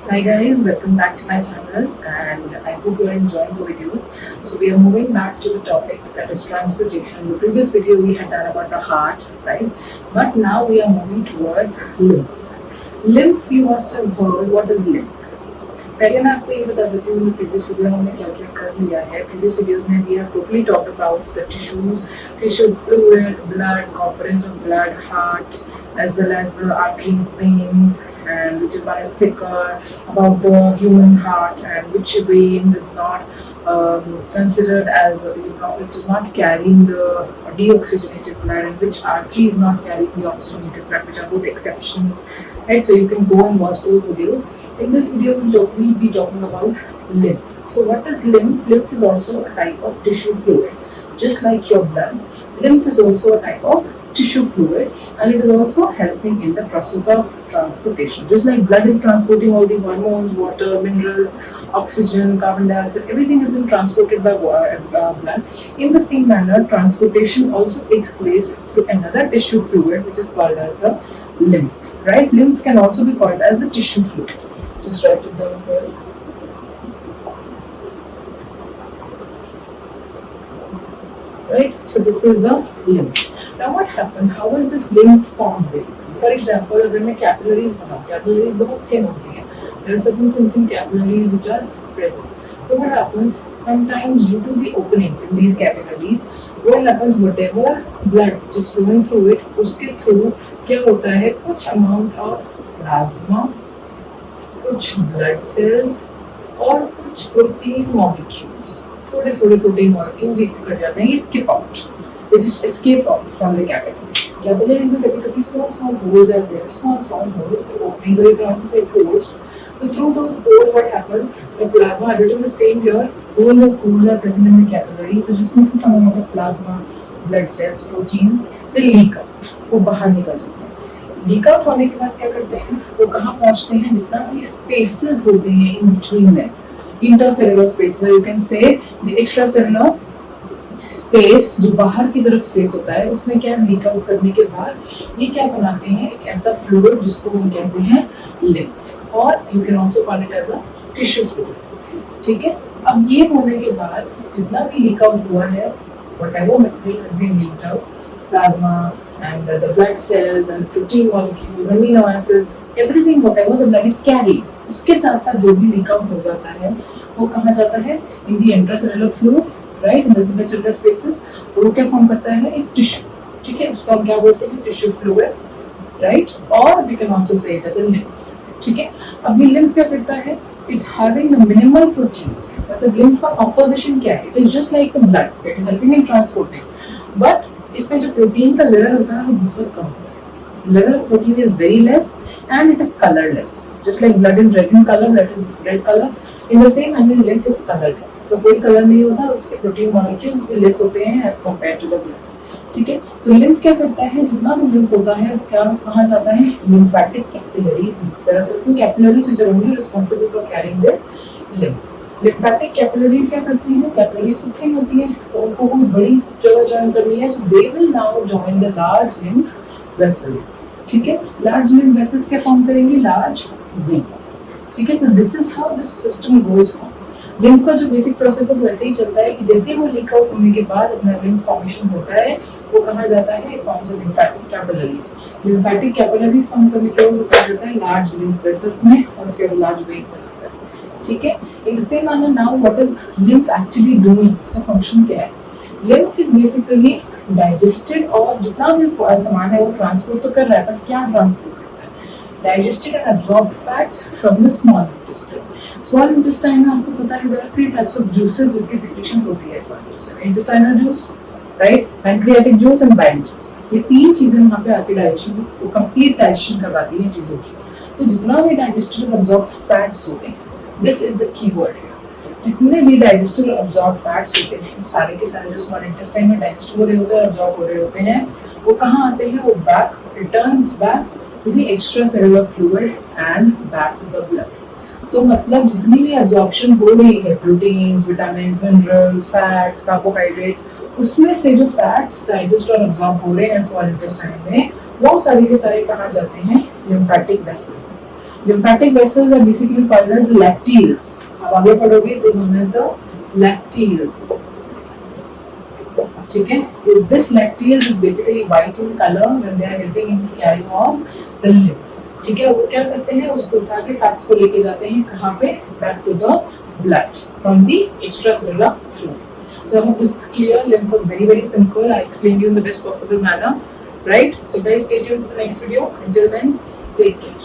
Hi guys, welcome back to my channel and I hope you are enjoying the videos. So we are moving back to the topic that is transportation. In the previous video we had done about the heart, right? But now we are moving towards lymph. Lymph, you must have heard what is lymph. पहले मैं आपको ये बता देती हूँ previous video हमने क्या क्या कर लिया है. प्रीवियस वीडियोस में we have totally talked about the tissues, tissue fluid, blood, components of blood, heart, as well as the arteries, veins, and which one is thicker, about the human heart, and which vein is not considered as it is not carrying the deoxygenated blood, and which artery is not carrying the oxygenated blood, which are both exceptions, right? So you can go and watch those videos. In this video, we'll be talking about lymph. So what is lymph? Lymph is also a type of tissue fluid, just like your blood. Lymph is also a type of tissue fluid, and it is also helping in the process of transportation. Just like blood is transporting all the hormones, water, minerals, oxygen, carbon dioxide, everything has been transported by blood. In the same manner, transportation also takes place through another tissue fluid, which is called as the lymph. Right? Lymph can also be called as the tissue fluid. Just write it down here. Right? So this is the lymph. Now what happens? How is this lymph formed basically? For example, अगर मैं capillaries बनाऊँ, capillaries बहुत thin होती हैं. There are certain thin capillaries which are present. So what happens? Sometimes due to the openings in these capillaries, what happens? Whatever blood which is flowing through it, उसके through क्या होता है? कुछ amount of plasma, कुछ blood cells और कुछ protein molecules, थोड़े थोड़े प्रोटीन मॉलिक्यूल्स कर जाते हैं, skip out, which is escape out from the capillaries. Capillaries में कभी-कभी small holes are there, small holes, opening the ground say pores. So through those pores, what happens? The plasma, everything is same here. All the pores are present in the capillaries. So just misses some amount of plasma, blood cells, proteins, they leak out. वो बाहर निकल जाते हैं. Leak out होने के बाद क्या करते हैं? वो कहाँ पहुँचते हैं? जितना भी स्पेसेस होते हैं इन बिटवीन में, intercellular space, you can say the extracellular space, जो बाहर की तरफ स्पेस होता है, उसमें क्या लीक आउट करने के बाद ये क्या बनाते हैं? एक ऐसा फ्लूइड जिसको हम कहते हैं लिम्फ, और you can also call it as a tissue fluid. ठीक है. अब ये होने के बाद जितना भी लीक आउट हुआ है, whatever material has been leaked out, plasma and the blood cells and protein molecules, amino acids, everything whatever the blood is carrying, उसके साथ साथ जो भी लीक आउट हो जाता है वो कहाँ जाता है? In the intracellular fluid, right? In the intracellular spaces, वो क्या फॉर्म करता है? एक टिश्यू. ठीक है, उसको हम क्या बोलते हैं? Tissue fluid, right? और we can also say it as a lymph. ठीक है. अब ये lymph क्या करता है? It's having the minimal proteins. मतलब lymph का opposition क्या है? It is just like the blood. It is helping in transporting, but इसमें जो प्रोटीन का लेवल होता है वो बहुत कम होता है. Level of protein is very less and it is colourless. Just like blood is red in colour, blood is red colour, in the same manner lymph is colourless. इसका कोई कलर नहीं होता, उसके प्रोटीन मॉलिक्यूल्स भी less होते हैं as compare to the blood. ठीक है. तो लिम्फ क्या करता है? जितना भी लिम्फ होता है वो क्या कहाँ जाता है? Lymphatic capillaries. There are certain capillaries which are only responsible for carrying this lymph. Lymphatic capillaries क्या करती हैं? कैपिलरीज तो थिन होती हैं, तो उनको कोई बड़ी जगह जॉइन करनी है, so they will now join the large lymph vessels. ठीक है. लार्ज लिम्फ वेसल्स क्या फॉर्म करेंगे? Large veins. ठीक है. तो this is how this system goes on. Lymph का जो बेसिक प्रोसेस है वो ऐसे ही चलता है कि जैसे वो लीक आउट होने के बाद अपना लिम्फ फॉर्मेशन होता है, वो कहाँ जाता है? It forms lymphatic capillaries. Lymphatic capillaries form करने के बाद वो क्या करता है? लार्ज लिम्फ वेसल्स में, और उसके बाद लार्ज वेन्स बनाता है. ठीक है. In the same manner now, what is lymph actually doing? उसका फंक्शन क्या है? Lymph is basically digested, और जितना भी सामान है वो ट्रांसपोर्ट तो कर रहा है, पर क्या ट्रांसपोर्ट करता है? Digested and absorbed fats from the small intestine. Small intestine में आपको पता है there are 3 types of juices जिनकी secretion होती है small intestine. Intestinal juice, right? Pancreatic juice and bile juice. ये 3 चीजें वहाँ पे आके डाइजेशन को कंप्लीट डाइजेशन करवाती हैं चीजों की. तो जितना भी digested and absorbed fats होते हैं, दिस इज द कीवर्ड. जितने भी डाइजेस्टिव अब्जॉर्ब फैट्स होते हैं, सारे के सारे जो स्मॉल इंटेस्टाइन में डाइजेस्ट हो रहे होते हैं, अब्जॉर्ब हो रहे होते हैं, वो कहाँ आते हैं? वो back returns back to the extra cellular fluid and back to the blood. तो मतलब जितनी भी एब्जॉर्प्शन हो रही है, proteins, vitamins, minerals, fats, carbohydrates, उसमें से जो फैट्स डाइजेस्ट और एब्जॉर्ब हो रहे हैं स्मॉल इंटेस्टाइन में, वो सारे के सारे कहाँ जाते हैं? लिम्फेटिक वेसल्स में. Lymphatic vessels are basically called as the lacteals. अब आगे पढ़ोगे तो known as the lacteals. ठीक है? This lacteals is basically white in color when they are helping in the carrying of the lymph. ठीक है? वो क्या करते हैं? उसको उठा के फैट्स को लेके जाते हैं कहाँ पे? Back to the blood from the extracellular flow. So I hope this is clear. Lymph was very simple. I explained you in the best possible manner, right? So guys, stay tuned for the next video. Until then, take care.